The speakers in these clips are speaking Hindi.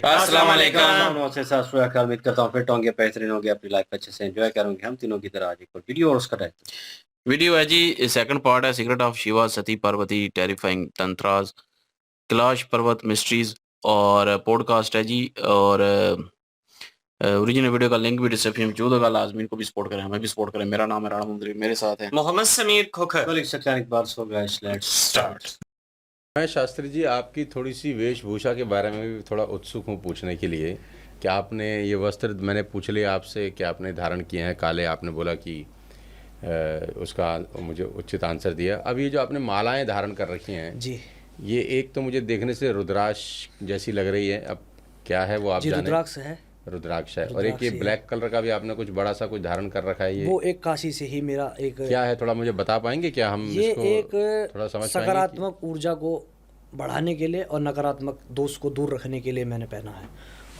अस्सलाम वालेकुम। नमस्ते, सत श्री अकाल। उम्मीद करता हूँ फिट होंगे, बेहतरीन होंगे, अपनी लाइफ अच्छे से एंजॉय करेंगे। हम तीनों की तरह आज एक और वीडियो और उसका टाइटल वीडियो है जी, सेकंड पार्ट है secret of Shiva Sati Parvati terrifying tantras Kailash Parvat mysteries और पॉडकास्ट है जी। और ओरिजिनल वीडियो का लिंक भी डिस्क्रिप्शन में मौजूद होगा। लाजमी को भी सपोर्ट करें, हमें भी सपोर्ट करें। मेरा नाम है राणा मुंदरी, मेरे साथ है मोहम्मद समीर खोखर। एक बार सो गाइस, लेट्स स्टार्ट। मैं शास्त्री जी आपकी थोड़ी सी वेशभूषा के बारे में भी थोड़ा उत्सुक हूँ पूछने के लिए कि आपने ये वस्त्र, मैंने पूछ लिया आपसे कि आपने धारण किए हैं काले, आपने बोला कि उसका मुझे उचित आंसर दिया। अब ये जो आपने मालाएं धारण कर रखी हैं जी, ये एक तो मुझे देखने से रुद्राक्ष जैसी लग रही है, अब क्या है वो आप जी जाने। रुद्राक्ष है। रुद्राक्ष है। और एक रुद्राक्ष ये ही है। ब्लैक कलर का भी आपने कुछ बड़ा सा कुछ धारण कर रखा है, ये वो एक काशी से ही मेरा एक क्या है? थोड़ा मुझे बता पाएंगे क्या? हम ये इसको एक थोड़ा समझ पाएंगे सकारात्मक ऊर्जा को बढ़ाने के लिए और नकारात्मक दोष को दूर रखने के लिए मैंने पहना है।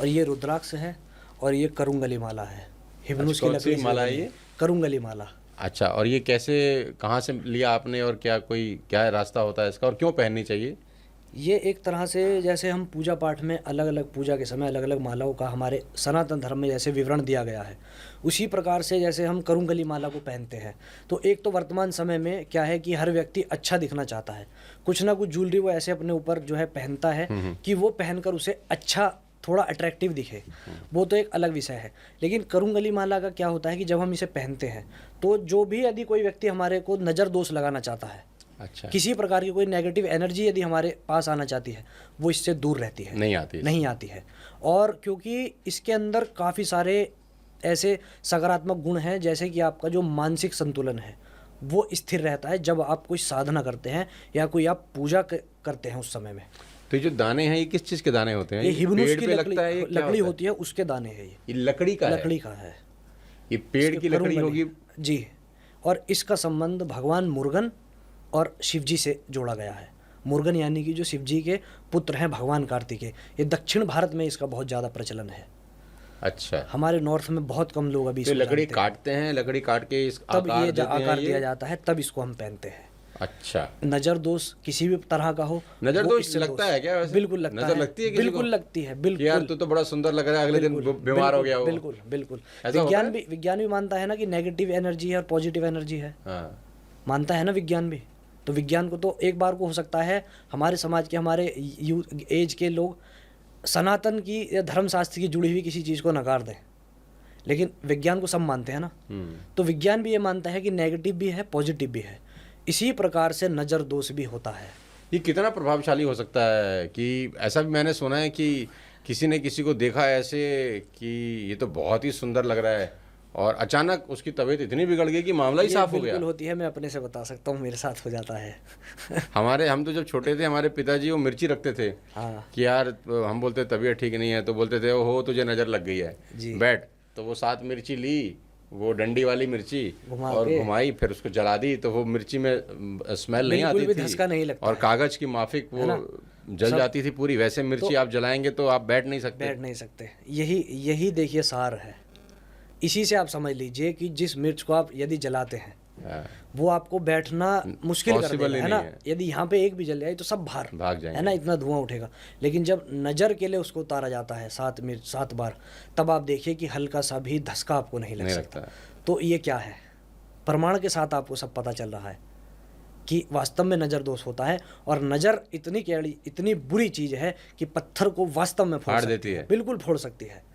और ये रुद्राक्ष है और ये करुंगली माला है। हिबनुस की कौन सी लकड़ी से माला है बनी ये? करुंगली माला। अच्छा, और ये कैसे, कहाँ से लिया आपने और क्या कोई क्या रास्ता होता है इसका और क्यों पहननी चाहिए? ये एक तरह से जैसे हम पूजा पाठ में अलग अलग पूजा के समय अलग अलग मालाओं का हमारे सनातन धर्म में जैसे विवरण दिया गया है, उसी प्रकार से जैसे हम करुंगली माला को पहनते हैं तो एक तो वर्तमान समय में क्या है कि हर व्यक्ति अच्छा दिखना चाहता है। कुछ ना कुछ ज्वेलरी वो ऐसे अपने ऊपर जो है पहनता है कि वो पहनकर उसे अच्छा थोड़ा अट्रैक्टिव दिखे, वो तो एक अलग विषय है। लेकिन करुंगली माला का क्या होता है कि जब हम इसे पहनते हैं तो जो भी यदि कोई व्यक्ति हमारे को नज़र दोष लगाना चाहता है, अच्छा, किसी प्रकार की कोई नेगेटिव एनर्जी यदि हमारे पास आना चाहती है, वो इससे दूर रहती है, नहीं आती है। और क्योंकि इसके अंदर काफ़ी सारे ऐसे सकारात्मक गुण हैं, जैसे कि आपका जो मानसिक संतुलन है वो स्थिर रहता है जब आप कोई साधना करते हैं या कोई आप पूजा करते हैं उस समय में। तो ये जो दाने हैं ये किस चीज़ के दाने होते हैं? ये हिबनुस पेड़ की पे लगता है, ये क्या लकड़ी होता होती है, उसके दाने हैं। ये लकड़ी का है? लकड़ी का है। ये पेड़ की लकड़ी करुंगली होगी? जी। और इसका संबंध भगवान मुर्गन और शिवजी से जोड़ा गया है। मुर्गन यानी कि जो शिवजी के पुत्र हैं भगवान कार्तिकेय। ये दक्षिण भारत में इसका बहुत ज़्यादा प्रचलन है। अच्छा, हमारे नॉर्थ में बहुत कम लोग अभी तो इसको लकड़ी जानते हैं। काटते हैं, लकड़ी काट के इस तब आकार ये देते हैं आकार ये? दिया जाता है, तब इसको हम पहनते हैं। अच्छा, नज़र दोष किसी भी तरह का हो, नजर वो दोष इससे लगता है क्या वैसे? बिल्कुल लगता नजर है। लगती है किसी बिल्कुल को? लगती है, कि बिल्कुल। यार तू तो बड़ा सुंदर लग रहा है, अगले दिन बीमार हो गया वो? बिल्कुल बिल्कुल। ऐसा होता है? विज्ञान भी मानता है ना कि नेगेटिव एनर्जी है और पॉजिटिव एनर्जी है। हाँ, मानता है ना विज्ञान भी। तो विज्ञान को तो एक बार को हो सकता है हमारे समाज के, हमारे एज के लोग सनातन की या धर्मशास्त्र की जुड़ी हुई किसी चीज़ को नकार दें, लेकिन विज्ञान को सब मानते हैं ना। तो विज्ञान भी ये मानता है कि नेगेटिव भी है, पॉजिटिव भी है। इसी प्रकार से नज़र दोष भी होता है। ये कितना प्रभावशाली हो सकता है? कि ऐसा भी मैंने सुना है कि किसी ने किसी को देखा ऐसे कि ये तो बहुत ही सुंदर लग रहा है और अचानक उसकी तबीयत इतनी बिगड़ गई कि मामला ही साफ हो गया। बिल्कुल होती है, मैं अपने से बता सकता हूँ, मेरे साथ हो जाता है। हम तो जब छोटे थे, हमारे पिताजी वो मिर्ची रखते थे हाँ कि यार, हम बोलते तबीयत ठीक नहीं है तो बोलते थे ओहो तुझे नज़र लग गई है, जी। बैठ। तो वो 7 मिर्ची ली, वो डंडी वाली मिर्ची, घुमा और के। घुमाई, फिर उसको जला दी तो वो मिर्ची में स्मेल नहीं बिल्कुल आती भी थी, धसका नहीं लगता और है। कागज की माफिक वो जल जाती थी पूरी। वैसे मिर्ची आप जलाएंगे तो आप बैठ नहीं सकते। बैठ नहीं सकते। यही देखिए सार है। इसी से आप समझ लीजिए कि जिस मिर्च को आप यदि जलाते हैं वो आपको बैठना मुश्किल कर Possible देगा, ही है ना। नहीं है। यदि यहाँ पे एक भी जल जाए तो सब बाहर भाग जाएंगे, है ना, इतना धुआं उठेगा। लेकिन जब नज़र के लिए उसको उतारा जाता है 7 बार, तब आप देखिए कि हल्का सा भी धसका आपको नहीं लग सकता। तो ये क्या है, प्रमाण के साथ आपको सब पता चल रहा है कि वास्तव में नज़र दोष होता है। और नज़र इतनी कैड़ी, इतनी बुरी चीज़ है कि पत्थर को वास्तव में फोड़ देती है, बिल्कुल फोड़ सकती है।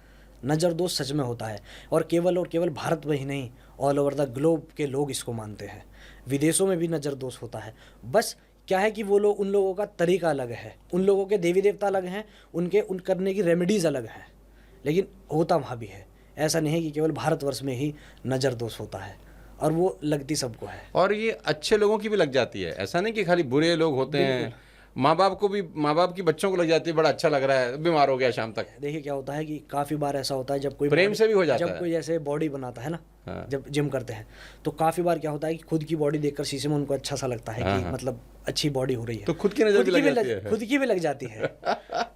नज़र दोष सच में होता है और केवल भारत में ही नहीं, ऑल ओवर द ग्लोब के लोग इसको मानते हैं। विदेशों में भी नज़र दोष होता है। बस क्या है कि वो लोग, उन लोगों का तरीका अलग है, उन लोगों के देवी देवता अलग हैं, उन करने की रेमेडीज़ अलग हैं, लेकिन होता वहाँ भी है। ऐसा नहीं है कि केवल भारतवर्ष में ही नज़र दोष होता है, और वो लगती सबको है। और ये अच्छे लोगों की भी लग जाती है, ऐसा नहीं कि खाली बुरे लोग होते हैं। माँ बाप की बच्चों को लग जाती है, बड़ा अच्छा लग रहा है, बीमार हो गया शाम तक। देखिए क्या होता है कि काफ़ी बार ऐसा होता है जब कोई प्रेम से भी हो जाता है। जब कोई जैसे बॉडी बनाता है ना, हाँ। जब जिम करते हैं तो काफ़ी बार क्या होता है कि खुद की बॉडी देखकर शीशे में उनको अच्छा सा लगता है कि मतलब अच्छी बॉडी हो रही है, तो खुद की नज़र भी लग जाती है। खुद की भी लग जाती है।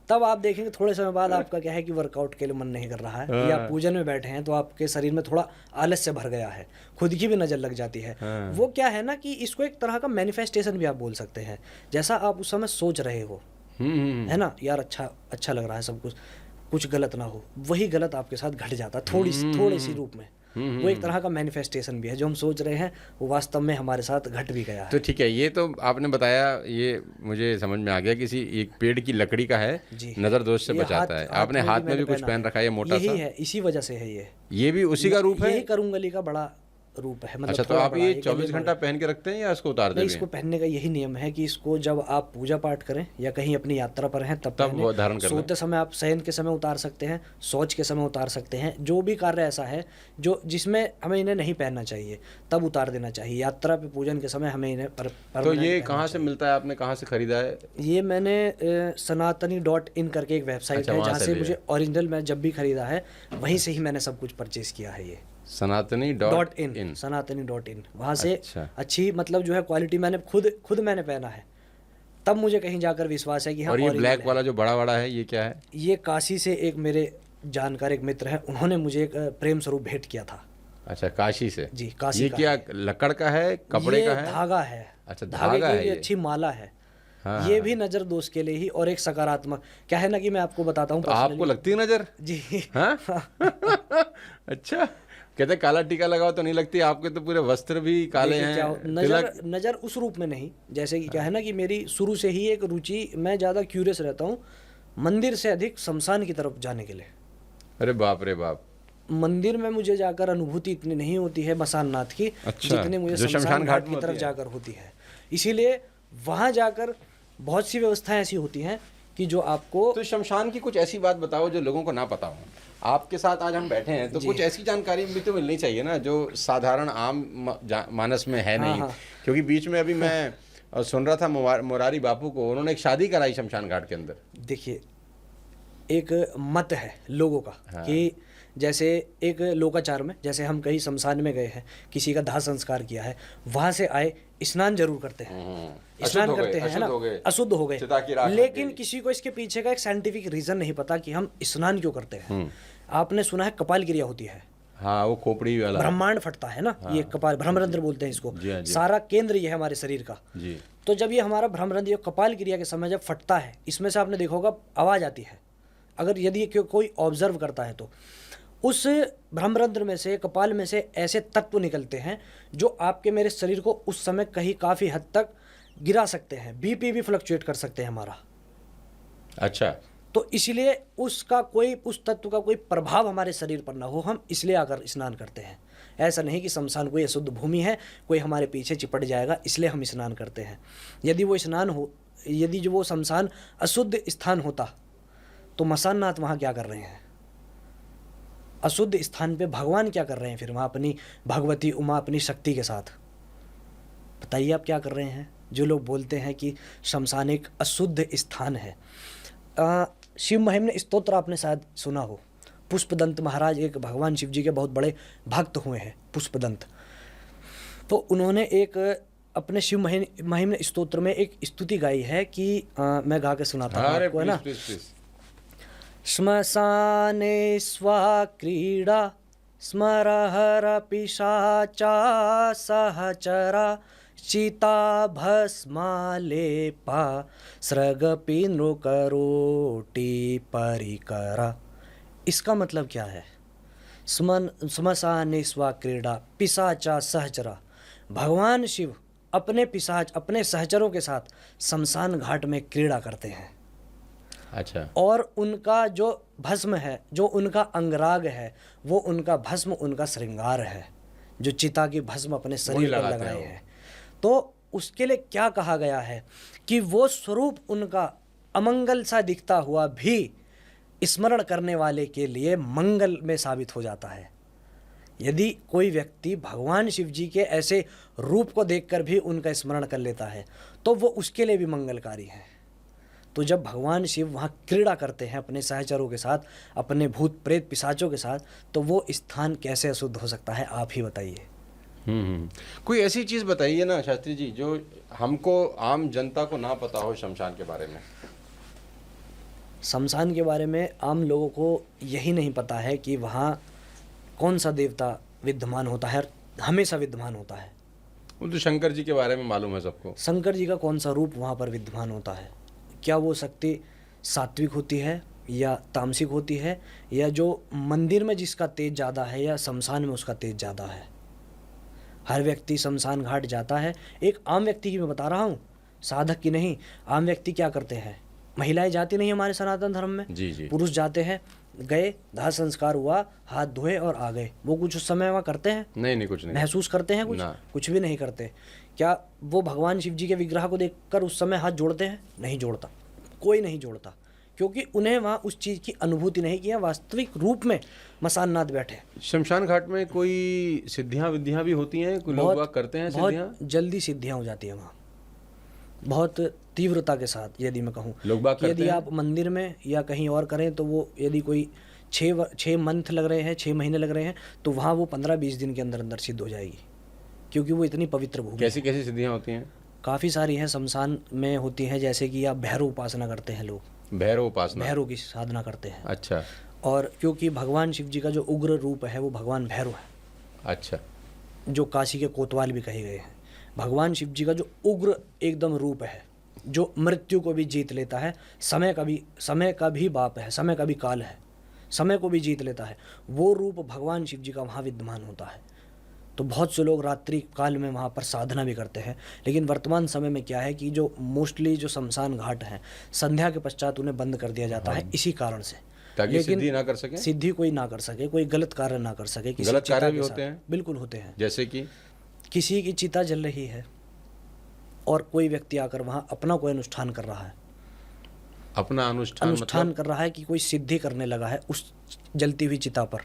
तब आप देखेंगे थोड़े समय बाद आपका क्या है कि वर्कआउट के लिए मन नहीं कर रहा है, या पूजन में बैठे हैं तो आपके शरीर में थोड़ा आलस्य भर गया है, खुद की भी नज़र लग जाती है। वो क्या है ना कि इसको एक तरह का मैनिफेस्टेशन भी आप बोल सकते हैं, जैसा आप उस समय सोच रहे हो, है ना। यार अच्छा लग रहा है सब कुछ, कुछ गलत ना हो, वही गलत आपके साथ घट जाता है थोड़ी सी रूप में। वो एक तरह का मैनिफेस्टेशन भी है, जो हम सोच रहे हैं वो वास्तव में हमारे साथ घट भी गया है। तो ठीक है, ये तो आपने बताया, ये मुझे समझ में आ गया, किसी एक पेड़ की लकड़ी का है, जी। नज़र दोष से ये बचाता है। आपने हाथ में मैंने भी कुछ पहना पहन रखा है, ये मोटा यही सा, है, इसी वजह से है ये भी उसी का रूप है। यही करुंगली का बड़ा रूप है। मतलब अच्छा, तो थोड़ा आप बड़ा ये है, 24 घंटा पहन के रखते हैं या इसको उतार नहीं, देते इसको हैं? पहनने का यही नियम है कि इसको जब आप पूजा पाठ करें या कहीं अपनी यात्रा पर हैं तब वो धारण कर लें। सोते समय आप शयन के समय उतार सकते हैं, शौच के समय उतार सकते हैं। जो भी कार्य ऐसा है जो जिसमें हमें इन्हें नहीं पहनना चाहिए तब उतार देना चाहिए। यात्रा पे पूजन के समय हमें इन्हें तो ये कहाँ से मिलता है, आपने कहाँ से खरीदा है? ये मैंने sanatani.in करके एक वेबसाइट अच्छा, है वहाँ जहाँ से से लिया। मुझे ओरिजिनल मैं जब भी खरीदा है वहीं से ही मैंने सब कुछ परचेज किया है। ये sanatani.in। sanatani.in वहाँ से अच्छा। अच्छी मतलब जो है क्वालिटी मैंने खुद मैंने पहना है, तब मुझे कहीं जाकर विश्वास है कि हाँ। और ये original ब्लैक है। वाला जो बड़ा है, ये क्या है? ये काशी से एक मेरे जानकार एक मित्र है, उन्होंने मुझे एक प्रेम स्वरूप भेंट किया था। अच्छा, काशी से? जी, काशी ये का क्या है। लकड़ का है, कपड़े ये का है? धागा है। अच्छा, धागे धागा की है भी ये। अच्छी माला है। हाँ, ये भी नजर दोष के लिए ही, और एक सकारात्मक क्या है ना कि मैं आपको बताता हूँ तो आपको लगती है नजर? जी। हाँ? अच्छा, कहते हैं काला टीका लगाओ तो नहीं लगती, आपके तो पूरे वस्त्र भी काले देखिए क्या हैं, नजर उस रूप में नहीं, जैसे कि क्या है ना कि मेरी शुरू से ही एक रुचि, मैं ज़्यादा क्यूरियस रहता हूँ मंदिर से अधिक शमशान की तरफ जाने के लिए। अरे बाप रे बाप। मंदिर में मुझे जाकर अनुभूति इतनी नहीं होती है मसान नाथ की, अच्छा, जितनी मुझे जो शमशान घाट में की तरफ होती है। जाकर होती है। इसीलिए वहाँ जाकर बहुत सी व्यवस्थाएं ऐसी होती हैं कि जो आपको तो शमशान की कुछ ऐसी बात बताओ जो लोगों को ना पता हो। आपके साथ आज हम बैठे हैं तो कुछ ऐसी जानकारी भी तो मिलनी चाहिए ना जो साधारण आम मानस में है नहीं। क्योंकि बीच में अभी मैं सुन रहा था मोरारी बापू को, उन्होंने एक शादी कराई शमशान घाट के अंदर। देखिए, एक मत है लोगों का कि जैसे एक लोकाचार में, जैसे हम कहीं शमशान में गए हैं, किसी का दाह संस्कार किया है, वहां से आए स्नान जरूर करते हैं, स्नान करते हैं, है ना, अशुद्ध हो गए, लेकिन किसी को इसके पीछे का एक साइंटिफिक रीजन नहीं पता कि हम स्नान क्यों करते हैं। आपने सुना है कपाल क्रिया होती है। हाँ, वो खोपड़ी वाला ब्रह्मांड फटता है ना। ये कपाल भ्रमरंध्र बोलते हैं इसको। सारा केंद्र ये है हमारे शरीर का। तो जब ये हमारा भ्रमरंध्र कपाल क्रिया के समय जब फटता है, इसमें से आपने देखा होगा आवाज आती है, अगर यदि कोई ऑब्जर्व करता है तो उस भ्रमरंध्र में से, कपाल में से ऐसे तत्व निकलते हैं जो आपके मेरे शरीर को उस समय कहीं काफ़ी हद तक गिरा सकते हैं, बीपी भी फ्लक्चुएट कर सकते हैं हमारा। अच्छा, तो इसलिए उस तत्व का कोई प्रभाव हमारे शरीर पर ना हो, हम इसलिए आकर स्नान करते हैं। ऐसा नहीं कि शमशान कोई अशुद्ध भूमि है, कोई हमारे पीछे चिपट जाएगा इसलिए हम स्नान करते हैं। यदि जो वो शमशान अशुद्ध स्थान होता तो मसान नाथ वहाँ क्या कर रहे हैं? अशुद्ध स्थान पे भगवान क्या कर रहे हैं फिर वहाँ अपनी भगवती उमा अपनी शक्ति के साथ? बताइए आप क्या कर रहे हैं? जो लोग बोलते हैं कि शमशान एक अशुद्ध स्थान है। शिव महिम्न स्तोत्र आपने शायद सुना हो। पुष्पदंत महाराज एक भगवान शिव जी के बहुत बड़े भक्त हुए हैं, पुष्पदंत। तो उन्होंने एक अपने शिव महिम्न स्तोत्र में एक स्तुति गाई है कि मैं गा के सुनाता हूँ आपको, है ना। श्मशाने स्वाक्रीडा स्मरहर पिशाचा सहचरा चिता भस्मालेपा सृगपि नृकरोटी परिकरा। इसका मतलब क्या है? श्मशाने स्वाक्रीडा पिशाचा सहचरा, भगवान शिव अपने सहचरों के साथ शमशान घाट में क्रीड़ा करते हैं। अच्छा। और उनका जो भस्म है, जो उनका अंगराग है, वो उनका भस्म उनका श्रृंगार है, जो चिता की भस्म अपने शरीर पर लगाए हैं। तो उसके लिए क्या कहा गया है कि वो स्वरूप उनका अमंगल सा दिखता हुआ भी स्मरण करने वाले के लिए मंगल में साबित हो जाता है। यदि कोई व्यक्ति भगवान शिव जी के ऐसे रूप को देखकर भी उनका स्मरण कर लेता है तो वो उसके लिए भी मंगलकारी है। तो जब भगवान शिव वहाँ क्रीड़ा करते हैं अपने सहचरों के साथ, अपने भूत प्रेत पिशाचों के साथ, तो वो स्थान कैसे अशुद्ध हो सकता है? आप ही बताइए। कोई ऐसी चीज़ बताइए ना शास्त्री जी जो हमको आम जनता को ना पता हो शमशान के बारे में। शमशान के बारे में आम लोगों को यही नहीं पता है कि वहाँ कौन सा देवता विद्यमान होता है, हमेशा विद्यमान होता है। वो तो शंकर जी के बारे में मालूम है सबको। शंकर जी का कौन सा रूप वहाँ पर विद्यमान होता है? क्या वो शक्ति सात्विक होती है या तामसिक होती है, या जो मंदिर में जिसका तेज ज़्यादा है या शमशान में उसका तेज ज़्यादा है। हर व्यक्ति शमशान घाट जाता है। एक आम व्यक्ति की मैं बता रहा हूँ, साधक की नहीं। आम व्यक्ति क्या करते हैं, महिलाएं जाती नहीं हमारे सनातन धर्म में, जी जी। पुरुष जाते हैं, गए, दाह संस्कार हुआ, हाथ धोए और आ गए। वो कुछ उस समय वहाँ करते हैं? नहीं, कुछ नहीं महसूस करते हैं कुछ? कुछ भी नहीं करते। क्या वो भगवान शिव जी के विग्रह को देखकर उस समय हाथ जोड़ते हैं? नहीं जोड़ता, कोई नहीं जोड़ता, क्योंकि उन्हें वहाँ उस चीज़ की अनुभूति नहीं किया। वास्तविक रूप में मसाननाथ बैठे। शमशान घाट में कोई सिद्धियां विद्धियां भी होती हैं, कोई लोग बाग करते हैं सिद्धियां? बहुत जल्दी सिद्धियां हो जाती है वहाँ, बहुत तीव्रता के साथ। यदि मैं कहूँ लोग बाग करते यदि आप मंदिर में या कहीं और करें तो वो, यदि कोई 6 मंथ लग रहे हैं, 6 महीने लग रहे हैं, तो वहाँ वो 15-20 दिन के अंदर अंदर सिद्ध हो जाएगी, क्योंकि वो इतनी पवित्र भूमि। कैसी कैसी सिद्धियां होती हैं? काफ़ी सारी हैं, शमशान में होती हैं। जैसे कि आप भैरव उपासना करते हैं लोग, भैरव उपासना, भैरव की साधना करते हैं। अच्छा। और क्योंकि भगवान शिव जी का जो उग्र रूप है वो भगवान भैरव है, अच्छा, जो काशी के कोतवाल भी कहे गए हैं। भगवान शिव जी का जो उग्र एकदम रूप है, जो मृत्यु को भी जीत लेता है, समय का भी बाप है, समय का भी काल है, समय को भी जीत लेता है, वो रूप भगवान शिव जी का वहाँ विद्यमान होता है। तो बहुत से लोग रात्रि काल में वहाँ पर साधना भी करते हैं। लेकिन वर्तमान समय में क्या है कि जो मोस्टली जो शमशान घाट हैं, संध्या के पश्चात उन्हें बंद कर दिया जाता है, इसी कारण से, ताकि सिद्धि ना कर सके, सिद्धि कोई ना कर सके, कोई गलत कार्य ना कर सके। गलत कार्य भी होते हैं? बिल्कुल होते हैं। जैसे कि किसी की चिता जल रही है और कोई व्यक्ति आकर वहाँ अपना कोई अनुष्ठान कर रहा है, अपना अनुष्ठान मतलब? कर रहा है कि कोई सिद्धि करने लगा है उस जलती हुई चिता पर,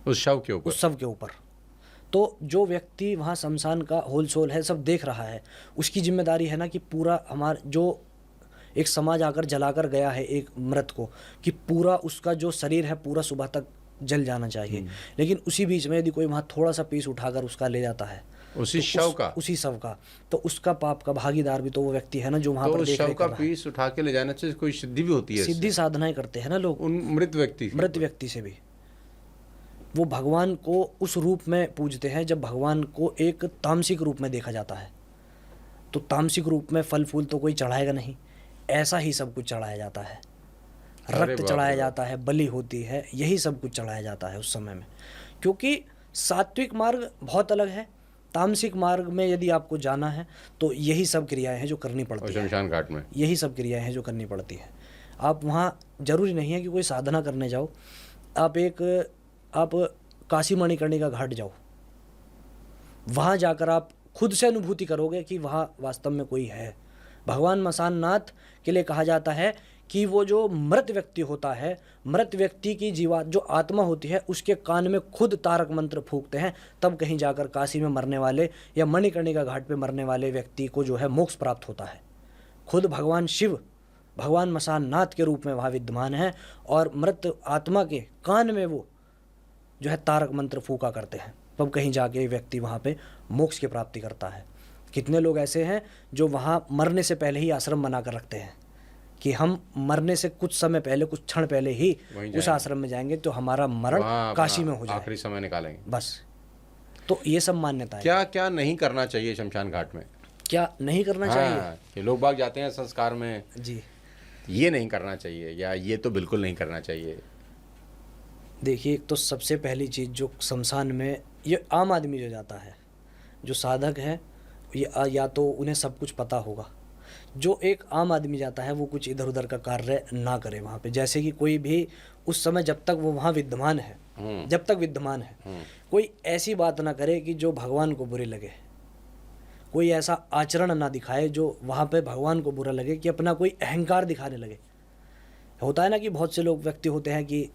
उस शव के ऊपर, उस शव के ऊपर। तो जो व्यक्ति वहाँ शमशान का होल सोल है, सब देख रहा है, उसकी जिम्मेदारी है ना कि पूरा हमारा जो एक समाज आकर जलाकर गया है एक मृत को, कि पूरा उसका जो शरीर है पूरा सुबह तक जल जाना चाहिए। लेकिन उसी बीच में यदि कोई वहाँ थोड़ा सा पीस उठाकर उसका ले जाता है, उसी शव का, तो उसका पाप का भागीदार भी तो वो व्यक्ति है ना, जो वहाँ पर देख शव का पीस उठा के ले जाने से कोई सिद्धि भी होती है? सिद्धि साधनाएं करते हैं ना लोग उन मृत व्यक्ति से भी। वो भगवान को उस रूप में पूजते हैं जब भगवान को एक तामसिक रूप में देखा जाता है। तो तामसिक रूप में फल फूल तो कोई चढ़ाएगा नहीं, ऐसा ही सब कुछ चढ़ाया जाता है, रक्त चढ़ाया जाता है, बलि होती है, यही सब कुछ चढ़ाया जाता है उस समय में। क्योंकि सात्विक मार्ग बहुत अलग है, तामसिक मार्ग में यदि आपको जाना है तो यही सब क्रियाएं हैं जो करनी पड़ती है। शमशान घाट में यही सब क्रियाएं हैं जो करनी पड़ती है। आप वहाँ जरूरी नहीं है कि कोई साधना करने जाओ, आप काशी मणिकर्णिका घाट जाओ, वहाँ जाकर आप खुद से अनुभूति करोगे कि वहाँ वास्तव में कोई है। भगवान मसाननाथ के लिए कहा जाता है कि वो जो मृत व्यक्ति होता है, मृत व्यक्ति की जो आत्मा होती है, उसके कान में खुद तारक मंत्र फूंकते हैं, तब कहीं जाकर काशी में मरने वाले या मणिकर्णिका घाट पे मरने वाले व्यक्ति को जो है मोक्ष प्राप्त होता है। खुद भगवान शिव, भगवान मसाननाथ के रूप में वहाँ विद्यमान है और मृत आत्मा के कान में वो जो है तारक मंत्र फूंका करते हैं, तब कहीं जाके व्यक्ति वहाँ पे मोक्ष की प्राप्ति करता है। कितने लोग ऐसे हैं जो वहाँ मरने से पहले ही आश्रम बना कर रखते हैं कि हम मरने से कुछ समय पहले, कुछ क्षण पहले ही उस आश्रम में जाएंगे तो हमारा मरण काशी में हो जाए, आखिरी समय निकालेंगे बस। तो ये सब मान्यता है। क्या क्या नहीं करना चाहिए शमशान घाट में? क्या नहीं करना चाहिए कि लोग बाग जाते हैं संस्कार में जी, ये नहीं करना चाहिए या ये तो बिल्कुल नहीं करना चाहिए? देखिए, एक तो सबसे पहली चीज़ जो शमशान में, ये आम आदमी जो जाता है, जो साधक है, या तो उन्हें सब कुछ पता होगा। जो एक आम आदमी जाता है वो कुछ इधर उधर का कार्य ना करे वहाँ पे। जैसे कि कोई भी उस समय जब तक वो वहाँ विद्यमान है, कोई ऐसी बात ना करे कि जो भगवान को बुरी लगे, कोई ऐसा आचरण ना दिखाए जो वहाँ पे भगवान को बुरा लगे, कि अपना कोई अहंकार दिखाने लगे। होता है ना कि बहुत से लोग व्यक्ति होते हैं कि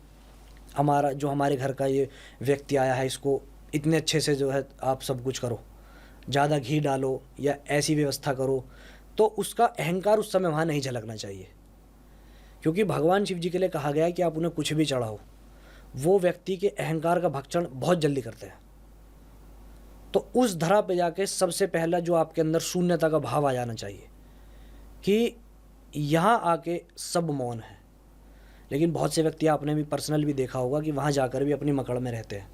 हमारे घर का ये व्यक्ति आया है, इसको इतने अच्छे से जो है आप सब कुछ करो, ज़्यादा घी डालो या ऐसी व्यवस्था करो, तो उसका अहंकार उस समय वहाँ नहीं झलकना चाहिए। क्योंकि भगवान शिव जी के लिए कहा गया है कि आप उन्हें कुछ भी चढ़ाओ, वो व्यक्ति के अहंकार का भक्षण बहुत जल्दी करते हैं। तो उस धरा पे जाके सबसे पहला जो आपके अंदर शून्यता का भाव आ जाना चाहिए कि यहाँ आके सब मौन है। लेकिन बहुत से व्यक्ति, आपने भी पर्सनल भी देखा होगा कि वहाँ जाकर भी अपनी मकड़ में रहते हैं,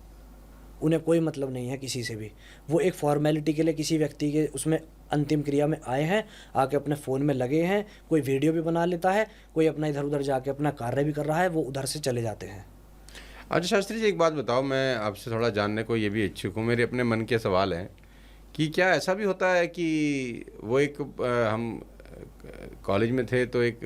उन्हें कोई मतलब नहीं है किसी से भी। वो एक फॉर्मेलिटी के लिए किसी व्यक्ति के उसमें अंतिम क्रिया में आए हैं, आके अपने फ़ोन में लगे हैं, कोई वीडियो भी बना लेता है, कोई अपना इधर उधर जाके अपना कार्य भी कर रहा है, वो उधर से चले जाते हैं। अच्छा शास्त्री जी, एक बात बताओ, मैं आपसे थोड़ा जानने को ये भी इच्छुक हूँ, मेरे अपने मन के सवाल हैं कि क्या ऐसा भी होता है कि वो एक हम कॉलेज में थे तो एक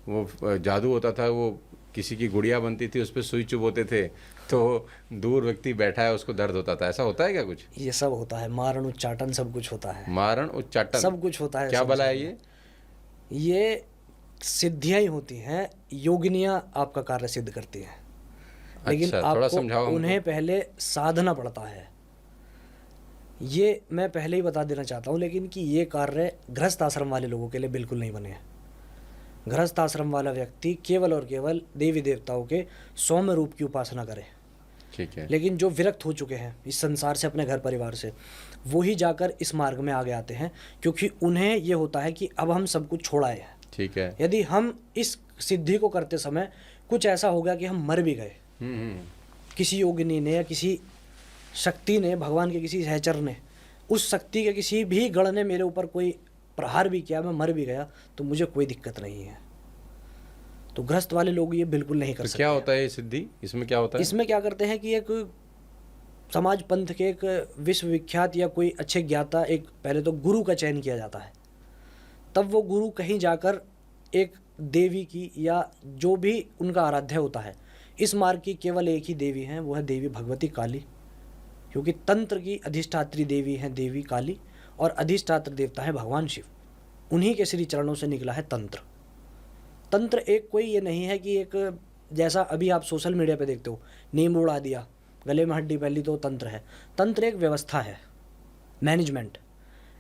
वो जादू होता था, वो किसी की गुड़िया बनती थी, उस पर सुई चुभोते थे तो दूर व्यक्ति बैठा है उसको दर्द होता था, ऐसा होता है क्या कुछ? ये सब होता है, मारण उच्चाटन सब कुछ होता है, मारण उच्चाटन सब कुछ होता है। क्या भला संसार है में ये सिद्धियां ही होती हैं, योगिनियां आपका कार्य सिद्ध करती हैं, लेकिन अच्छा, थोड़ा आपको समझाओ हमको। उन्हें पहले साधना पड़ता है। ये मैं पहले ही बता देना चाहता हूँ, लेकिन कि ये कार्य गृहस्थ आश्रम वाले लोगों के लिए बिल्कुल नहीं बने हैं। गृहस्थ आश्रम वाला व्यक्ति केवल और केवल देवी देवताओं के सौम्य रूप की उपासना करे। ठीक है। लेकिन जो विरक्त हो चुके हैं इस संसार से, अपने घर परिवार से, वो ही जाकर इस मार्ग में आगे आते हैं, क्योंकि उन्हें ये होता है कि अब हम सब कुछ छोड़ आए हैं। ठीक है। यदि हम इस सिद्धि को करते समय कुछ ऐसा हो गया कि हम मर भी गए, किसी योगिनी ने या किसी शक्ति ने, भगवान के किसी सहचर ने, उस शक्ति के किसी भी गण ने मेरे ऊपर कोई प्रहार भी किया, मैं मर भी गया, तो मुझे कोई दिक्कत नहीं है। तो गृहस्थ वाले लोग ये बिल्कुल नहीं कर तो सकते। क्या होता है ये सिद्धि, इसमें क्या होता है? इसमें क्या करते हैं कि एक समाज पंथ के एक विश्वविख्यात या कोई अच्छे ज्ञाता, एक पहले तो गुरु का चयन किया जाता है, तब वो गुरु कहीं जाकर एक देवी की या जो भी उनका आराध्य होता है, इस मार्ग की केवल एक ही देवी हैं, वो है देवी भगवती काली, क्योंकि तंत्र की अधिष्ठात्री देवी है देवी काली और अधिष्ठात्र देवता है भगवान शिव। उन्हीं के श्री चरणों से निकला है तंत्र। तंत्र एक कोई ये नहीं है कि एक जैसा अभी आप सोशल मीडिया पे देखते हो, नींबू उड़ा दिया, गले में हड्डी पहली, तो तंत्र है। तंत्र एक व्यवस्था है, मैनेजमेंट।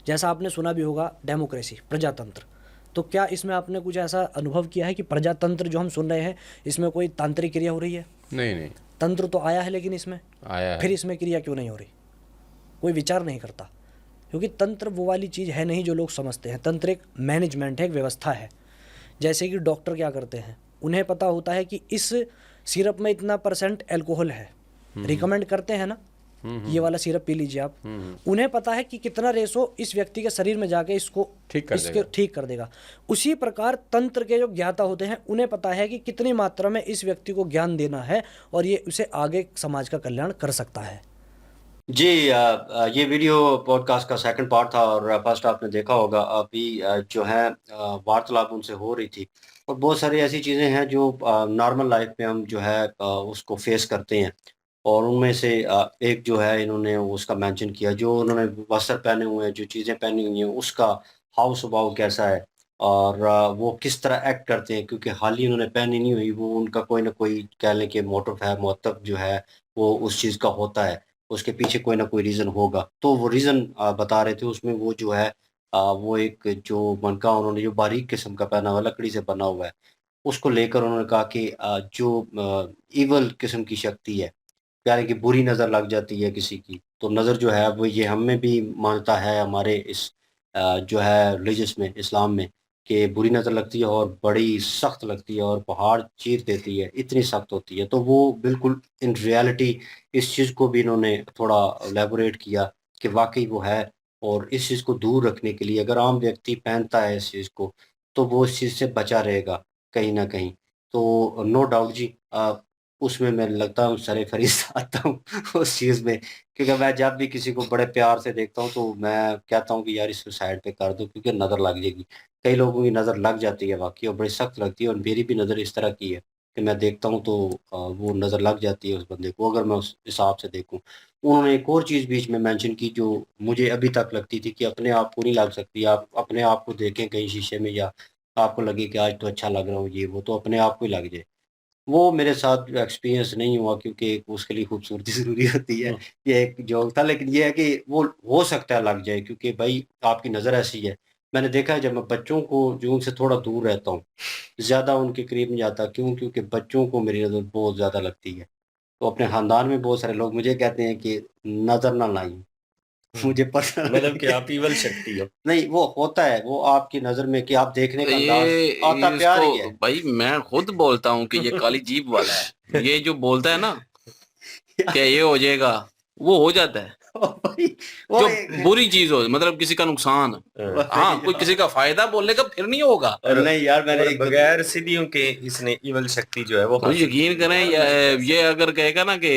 जैसा आपने सुना भी होगा डेमोक्रेसी, प्रजातंत्र। तो क्या इसमें आपने कुछ ऐसा अनुभव किया है कि प्रजातंत्र जो हम सुन रहे हैं इसमें कोई तांत्रिक क्रिया हो रही है? नहीं नहीं, तंत्र तो आया है, लेकिन इसमें आया है। फिर इसमें क्रिया क्यों नहीं हो रही? कोई विचार नहीं करता, क्योंकि तंत्र वो वाली चीज़ है नहीं जो लोग समझते हैं। तंत्र एक मैनेजमेंट है, एक व्यवस्था है। जैसे कि डॉक्टर क्या करते हैं, उन्हें पता होता है कि इस सिरप में इतना % अल्कोहल है, रिकमेंड करते हैं ना, ये वाला सिरप पी लीजिए आप। उन्हें पता है कि कितना रेशो इस व्यक्ति के शरीर में जाके इसको ठीक कर देगा। उसी प्रकार तंत्र के जो ज्ञाता होते हैं, उन्हें पता है कि कितनी मात्रा में इस व्यक्ति को ज्ञान देना है और ये उसे आगे समाज का कल्याण कर सकता है। जी, ये वीडियो पॉडकास्ट का सेकंड पार्ट था और फर्स्ट आपने देखा होगा। अभी जो है वार्तालाप उनसे हो रही थी और बहुत सारी ऐसी चीज़ें हैं जो नॉर्मल लाइफ में हम जो है उसको फेस करते हैं, और उनमें से एक जो है इन्होंने उसका मेंशन किया, जो उन्होंने वस्त्र पहने हुए हैं, जो चीज़ें पहनी हुई हैं, उसका हाव स्वभाव कैसा है और वो किस तरह एक्ट करते हैं, क्योंकि हाल ही उन्होंने पहनी नहीं हुई, वो उनका कोई ना कोई कह लें कि मोटिव है, मतलब जो है वो उस चीज़ का होता है, उसके पीछे कोई ना कोई रीज़न होगा। तो वो रीज़न बता रहे थे, उसमें वो जो है वो एक जो मनका उन्होंने जो बारीक किस्म का पहना हुआ, लकड़ी से बना हुआ है, उसको लेकर उन्होंने कहा कि जो ईवल किस्म की शक्ति है, यानी कि बुरी नज़र लग जाती है किसी की, तो नज़र जो है वो ये हम में भी मानता है, हमारे इस जो है रिलीजियस में, इस्लाम में, कि बुरी नज़र लगती है और बड़ी सख्त लगती है और पहाड़ चीर देती है, इतनी सख्त होती है। तो वो बिल्कुल इन रियलिटी इस चीज़ को भी इन्होंने थोड़ा एलैबोरेट किया कि वाक़ई वो है, और इस चीज़ को दूर रखने के लिए अगर आम व्यक्ति पहनता है इस चीज़ को, तो वो इस चीज़ से बचा रहेगा कहीं न कहीं। तो नो डाउट जी, उसमें मैं लगता हूँ सर-ए-फ़हरिस्त आता हूँ उस चीज़ में, क्योंकि मैं जब भी किसी को बड़े प्यार से देखता हूँ, तो मैं कहता हूँ कि यार इसको साइड पे कर दो, क्योंकि नज़र लग जाएगी। कई लोगों की नज़र लग जाती है वाक़ई, और बड़ी सख्त लगती है, और मेरी भी नज़र इस तरह की है कि मैं देखता हूँ तो वो नज़र लग जाती है उस बंदे को, अगर मैं उस हिसाब से देखूँ। उन्होंने एक और चीज़ बीच में मेंशन की जो मुझे अभी तक लगती थी कि अपने आप को नहीं लग सकती। आप अपने आप को देखें कहीं शीशे में, या आपको लगे कि आज तो अच्छा लग रहा हूँ, ये वो, तो अपने आप को ही लग जाए। वो मेरे साथ एक्सपीरियंस नहीं हुआ, क्योंकि उसके लिए खूबसूरती ज़रूरी होती है। ये एक जोक था, लेकिन ये है कि वो हो सकता है लग जाए, क्योंकि भई आपकी नज़र ऐसी है। मैंने देखा है जब मैं बच्चों को जो उनसे थोड़ा दूर रहता हूँ, ज़्यादा उनके करीब नहीं जाता, क्यों? क्योंकि बच्चों को मेरी नज़र बहुत ज़्यादा लगती है। तो अपने ख़ानदान में बहुत सारे लोग मुझे कहते हैं कि नज़र ना लाइए। मुझे मतलब कि पर्सनली आप ईवल शक्ति हो। नहीं, वो होता है, वो आपकी नज़र में कि आप देखने का अंदाज़ आता ये प्यार ही इसको है। भाई मैं खुद बोलता हूँ कि ये काली जीभ वाला है। ये जो बोलता है ना कि ये हो जाएगा, वो हो जाता है भाई वो जो एक बुरी चीज हो, मतलब किसी का नुकसान। हाँ, कोई किसी का फायदा बोलने का फिर नहीं होगा। नहीं यार मैंने और एक बगैर सीढ़ियों के इसने इवल शक्ति जो है वो तो हासिल यकीन की। करें, ये अगर कहेगा ना कि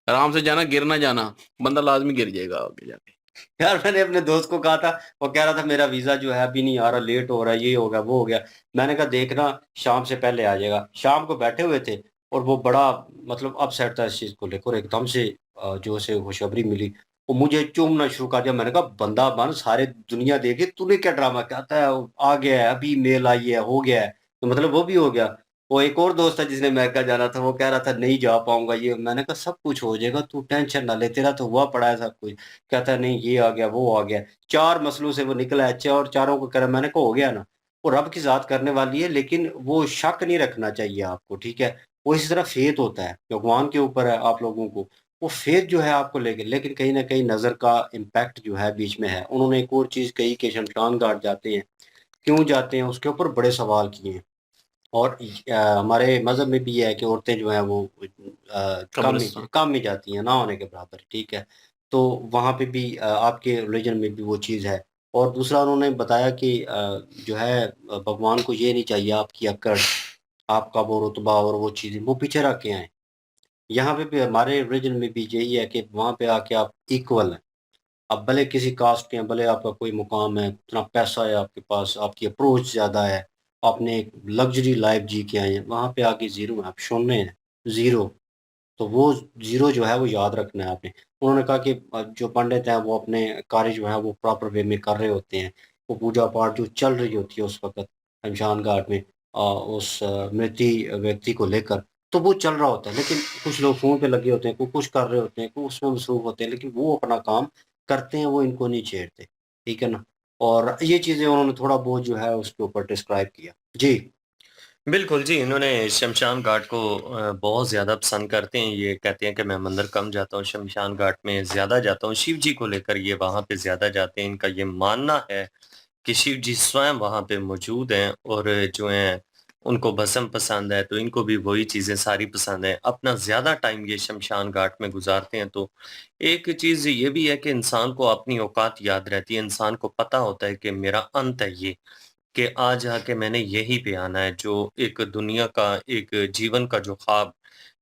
आराम से जाना, गिर ना जाना, बंदा लाजमी गिर जाएगा आगे जाके। यार मैंने अपने दोस्त को कहा था, वो कह रहा था मेरा वीजा जो है अभी नहीं आ रहा, लेट हो रहा है, ये हो गया वो हो गया। मैंने कहा देखना शाम से पहले आ जाएगा। शाम को बैठे हुए थे और वो बड़ा मतलब अपसेट था इस चीज को लेकर। एकदम से जो उसे खुशखबरी मिली, वो मुझे चूमना शुरू कर दिया। मैंने कहा बंदा बन, सारे दुनिया देखे, तूने क्या ड्रामा, कहता है आ गया है, अभी मेल आई है, हो गया है। तो मतलब वो भी हो गया। वो एक और दोस्त था जिसने मैका जाना था, वो कह रहा था नहीं जा पाऊंगा ये। मैंने कहा सब कुछ हो जाएगा, तू टेंशन ना ले, तेरा तो हुआ पड़ा है सब कुछ। कहता है नहीं ये आ गया वो आ गया। 4 मसलों से वो निकला है, अच्छा, और चारों को करा। मैंने कहा हो गया ना, वो रब की ज़ात करने वाली है, लेकिन वो शक नहीं रखना चाहिए आपको, ठीक है? वो इसी तरह फेथ होता है, भगवान के ऊपर है आप लोगों को, वो फेथ जो है आपको लेके, लेकिन कहीं न कहीं नज़र का इम्पैक्ट जो है बीच में है। उन्होंने एक और चीज़ कही कि शमशान घाट जाते हैं, क्यों जाते हैं? उसके ऊपर बड़े सवाल किए हैं। और हमारे मज़हब में भी ये है कि औरतें जो हैं वो कब्रिस्तान। कम ही जाती हैं, ना होने के बराबर, ठीक है? तो वहाँ पे भी आपके रिलीजन में भी वो चीज़ है। और दूसरा उन्होंने बताया कि जो है भगवान को ये नहीं चाहिए आपकी अक्कड़, आपका वो रुतबा और वो चीज़ें, वो पीछे रख के आएँ। यहाँ पे भी हमारे रिलीजन में भी यही है कि वहाँ पे आके आप इक्वल हैं। आप भले किसी कास्ट के हैं, भले आपका कोई मुकाम है, इतना पैसा है आपके पास, आपकी अप्रोच ज़्यादा है, आपने एक लग्ज़री लाइफ़ जी के आए हैं, वहाँ पे आके ज़ीरो हैं, आप शून्य हैं, ज़ीरो। तो वो ज़ीरो जो है वो याद रखना है आपने। उन्होंने कहा कि जो पंडित हैं वो अपने कार्य जो है वो प्रॉपर वे में कर रहे होते हैं। वो पूजा-पाठ जो चल रही होती है उस वक़्त शमशान घाट में उस मृत व्यक्ति को लेकर, तो वो चल रहा होता है। लेकिन कुछ लोग फ़ोन पे लगे होते हैं, कोई कुछ कर रहे होते हैं, कोई उसमें मसरूफ़ होते हैं, लेकिन वो अपना काम करते हैं, वो इनको नहीं छेड़ते। ठीक है ना? और ये चीज़ें उन्होंने थोड़ा बहुत जो है उसके ऊपर डिस्क्राइब किया। जी। बिल्कुल जी, इन्होंने शमशान घाट को बहुत ज़्यादा पसंद करते हैं। ये कहते हैं कि मैं मंदिर कम जाता हूँ, शमशान घाट में ज़्यादा जाता हूँ। शिव जी को लेकर ये वहाँ पे ज़्यादा जाते हैं। इनका ये मानना है कि शिव जी स्वयं वहाँ पे मौजूद हैं और जो हैं उनको भस्म पसंद है, तो इनको भी वही चीज़ें सारी पसंद हैं। अपना ज़्यादा टाइम ये शमशान घाट में गुज़ारते हैं। तो एक चीज़ ये भी है कि इंसान को अपनी औकात याद रहती है, इंसान को पता होता है कि मेरा अंत है ये, कि आज आके मैंने यहीं पे आना है। जो एक दुनिया का एक जीवन का जो ख्वाब,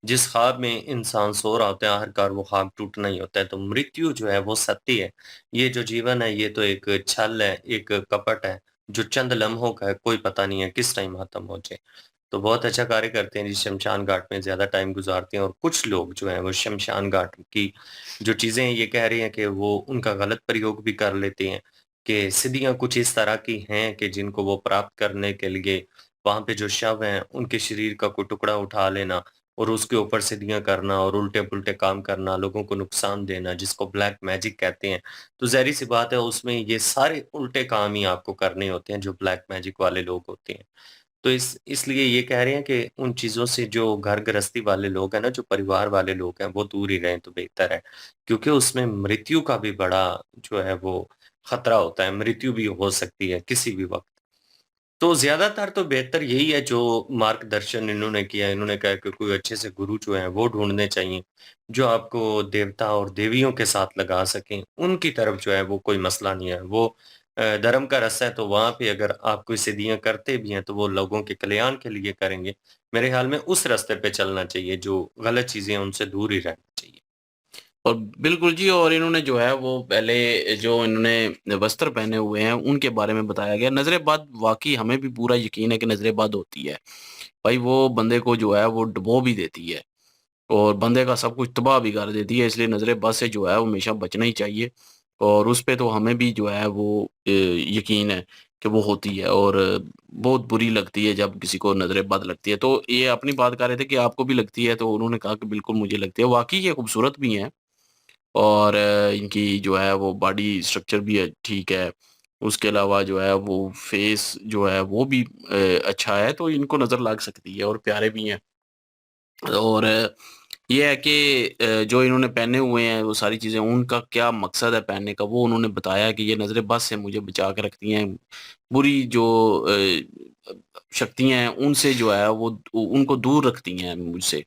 जिस ख्वाब में इंसान सो रहा होता है, आखिरकार वो ख्वाब टूटना ही होता है। तो मृत्यु जो है वो सत्य है। ये जो जीवन है ये तो एक छल है, एक कपट है, जो चंद लम्हों का है, कोई पता नहीं है किस टाइम खत्म हो जाए। तो बहुत अच्छा कार्य करते हैं जी, शमशान घाट में ज़्यादा टाइम गुज़ारते हैं। और कुछ लोग जो हैं वो शमशान घाट की जो चीज़ें हैं ये कह रहे हैं कि वो उनका गलत प्रयोग भी कर लेते हैं, कि सिद्धियाँ कुछ इस तरह की हैं कि जिनको वो प्राप्त करने के लिए वहाँ पे जो शव हैं, उनके शरीर का कोई टुकड़ा उठा लेना और उसके ऊपर सिद्धियाँ करना और उल्टे-पुल्टे काम करना, लोगों को नुकसान देना, जिसको ब्लैक मैजिक कहते हैं। तो ज़ाहिर-सी बात है उसमें ये सारे उल्टे काम ही आपको करने होते हैं जो ब्लैक मैजिक वाले लोग होते हैं। तो इसलिए ये कह रहे हैं कि उन चीज़ों से जो घर गृहस्थी वाले लोग हैं ना, जो परिवार वाले लोग हैं, वो दूर ही रहें तो बेहतर है। क्योंकि उसमें मृत्यु का भी बड़ा जो है वो खतरा होता है, मृत्यु भी हो सकती है किसी भी वक़्त। तो ज़्यादातर तो बेहतर यही है जो मार्गदर्शन इन्होंने किया है। इन्होंने कहा कि कोई अच्छे से गुरु जो हैं वो ढूँढने चाहिए, जो आपको देवता और देवियों के साथ लगा सकें। उनकी तरफ जो है वो कोई मसला नहीं है। वो धर्म का रास्ता है, तो वहाँ पे अगर आप कोई सिद्धियाँ करते भी हैं तो वो लोगों के कल्याण के लिए करेंगे। मेरे ख़्याल में उस रास्ते पे चलना चाहिए, जो गलत चीज़ें हैं उनसे दूर ही रहना चाहिए। और बिल्कुल जी, और इन्होंने जो है वो पहले जो इन्होंने वस्त्र पहने हुए हैं उनके बारे में बताया गया। नज़र-ए-बद वाक़ई हमें भी पूरा यकीन है कि नज़र-ए-बद होती है। भाई वो बंदे को जो है वो डुबो भी देती है और बंदे का सब कुछ तबाह भी कर देती है, इसलिए नज़र-ए-बद से जो है वो हमेशा बचना ही चाहिए। और उस पे तो हमें भी जो है वो यकीन है कि वो होती है, और बहुत बुरी लगती है जब किसी को नज़र-ए-बद लगती है। तो ये अपनी बात कर रहे थे कि आपको भी लगती है, तो उन्होंने कहा कि बिल्कुल मुझे लगती है। वाक़ई ये खूबसूरत भी हैं और इनकी जो है वो बॉडी स्ट्रक्चर भी ठीक है। उसके अलावा जो है वो फेस जो है वो भी अच्छा है, तो इनको नज़र लग सकती है और प्यारे भी हैं। और ये है कि जो इन्होंने पहने हुए हैं वो सारी चीज़ें, उनका क्या मकसद है पहनने का, वो उन्होंने बताया कि ये नज़रें बद से मुझे बचा के रखती हैं। बुरी जो शक्तियाँ हैं उनसे जो है वो उनको दूर रखती हैं मुझसे।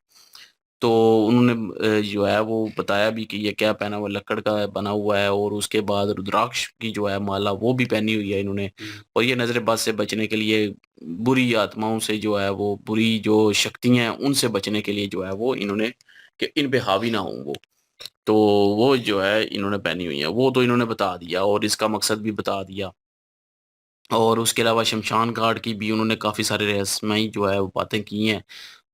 तो उन्होंने जो है वो बताया भी कि ये क्या पहना हुआ है, लकड़ का बना हुआ है, और उसके बाद रुद्राक्ष की जो है माला वो भी पहनी हुई है इन्होंने। और ये नज़र बद से बचने के लिए, बुरी आत्माओं से जो है वो, बुरी जो शक्तियाँ हैं उनसे बचने के लिए जो है वो इन्होंने, कि इन पे हावी ना हों वो, तो वो जो है इन्होंने पहनी हुई है, वो तो इन्होंने बता दिया और इसका मकसद भी बता दिया। और उसके अलावा शमशान घाट की भी उन्होंने काफ़ी सारे रहस्यमयी जो है वो बातें की हैं,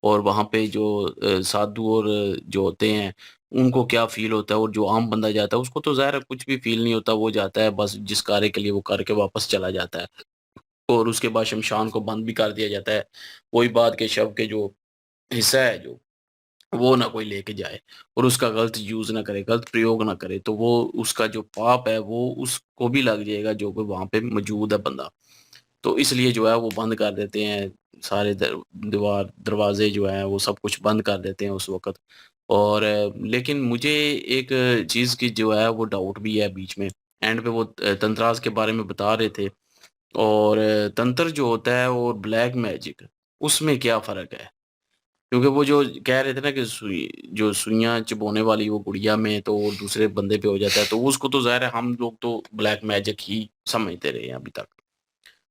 और वहाँ पे जो साधु और जो होते हैं, उनको क्या फ़ील होता है, और जो आम बंदा जाता है उसको तो ज़ाहिर है कुछ भी फ़ील नहीं होता, वो जाता है बस जिस कार्य के लिए वो करके वापस चला जाता है, और उसके बाद शमशान को बंद भी कर दिया जाता है। वही बात के शव के जो हिस्सा है जो, वो ना कोई लेके जाए और उसका गलत यूज़ ना करे, गलत प्रयोग ना करे, तो वो उसका जो पाप है वो उसको भी लग जाएगा जो कोई वहाँ पे मौजूद है बंदा। तो इसलिए जो है वो बंद कर देते हैं, सारे दरवाज़े जो हैं वो सब कुछ बंद कर देते हैं उस वक़्त। और लेकिन मुझे एक चीज़ की जो है वो डाउट भी है बीच में, एंड पे वो तंत्रास के बारे में बता रहे थे, और तंत्र जो होता है और ब्लैक मैजिक, उसमें क्या फ़र्क है? क्योंकि वो जो कह रहे थे ना कि जो सुइयाँ चुभोने वाली वो गुड़िया में तो वो दूसरे बंदे पे हो जाता है, तो उसको तो ज़ाहिर है हम लोग तो ब्लैक मैजिक ही समझते रहे हैं अभी तक।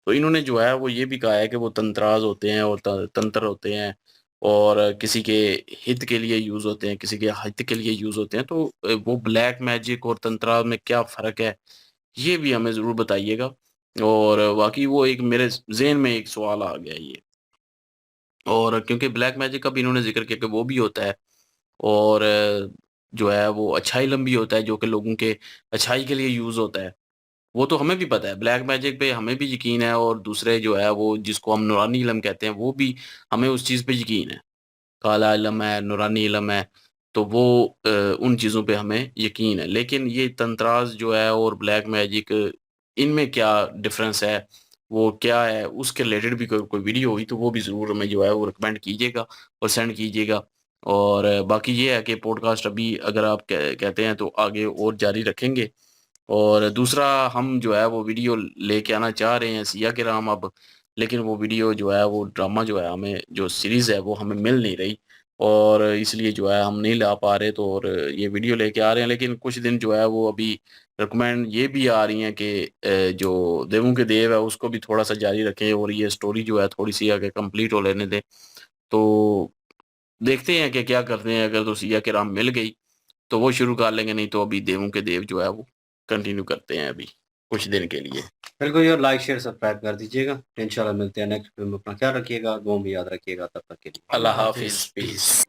तो इन्होंने जो है वो ये भी कहा है कि वो तंत्राज़ होते हैं और तंत्र होते हैं, और किसी के हित के लिए यूज़ होते हैं, किसी के हित के लिए यूज़ होते हैं। तो वो ब्लैक मैजिक और तंत्राज़ में क्या फ़र्क है, ये भी हमें ज़रूर बताइएगा। और वाक़ई वो एक मेरे ज़हन में एक सवाल आ गया ये। और क्योंकि ब्लैक मैजिक का भी इन्होंने ज़िक्र किया कि वो भी होता है, और जो है वो अच्छाई इल्म भी होता है, जो कि लोगों के अच्छाई के लिए यूज़ होता है। वो तो हमें भी पता है, ब्लैक मैजिक पे हमें भी यकीन है, और दूसरे जो है वो जिसको हम नूरानी इल्म कहते हैं, वो भी हमें उस चीज़ पे यकीन है। काला इल्म है, नूरानी इल्म है, तो वो उन चीज़ों पे हमें यकीन है। लेकिन ये तंत्राज़ जो है और ब्लैक मैजिक, इनमें क्या डिफ़रेंस है, वो क्या है, उसके रिलेटेड भी कोई कोई वीडियो हुई तो वो भी ज़रूर हमें जो है वो रिकमेंड कीजिएगा और सेंड कीजिएगा। और बाकी ये है कि पॉडकास्ट अभी अगर आप कहते हैं तो आगे और जारी रखेंगे। और दूसरा, हम जो है वो वीडियो लेके आना चाह रहे हैं सिया के राम अब, लेकिन वो वीडियो जो है वो ड्रामा जो है हमें, जो सीरीज़ है वो हमें मिल नहीं रही, और इसलिए जो है हम नहीं ला पा रहे, तो और ये वीडियो लेके आ रहे हैं। लेकिन कुछ दिन जो है वो अभी रिकमेंड ये भी आ रही हैं कि जो देवों के देव है उसको भी थोड़ा-सा जारी रखें, और ये स्टोरी जो है थोड़ी-सी आगे कंप्लीट हो लेने दें। तो देखते हैं कि क्या करते हैं, अगर तो सिया के राम मिल गई तो वो शुरू कर लेंगे, नहीं तो अभी देवों के देव जो है वो कंटिन्यू करते हैं अभी कुछ दिन के लिए। बिल्कुल यार, लाइक शेयर सब्सक्राइब कर दीजिएगा। इंशाल्लाह मिलते हैं नेक्स्ट वीडियो में। अपना ख्याल रखिएगा, दुआ में याद रखिएगा। तब तक के लिए अल्लाह अल्लाह हाफ़िज़। हाफ़िज़, पीस।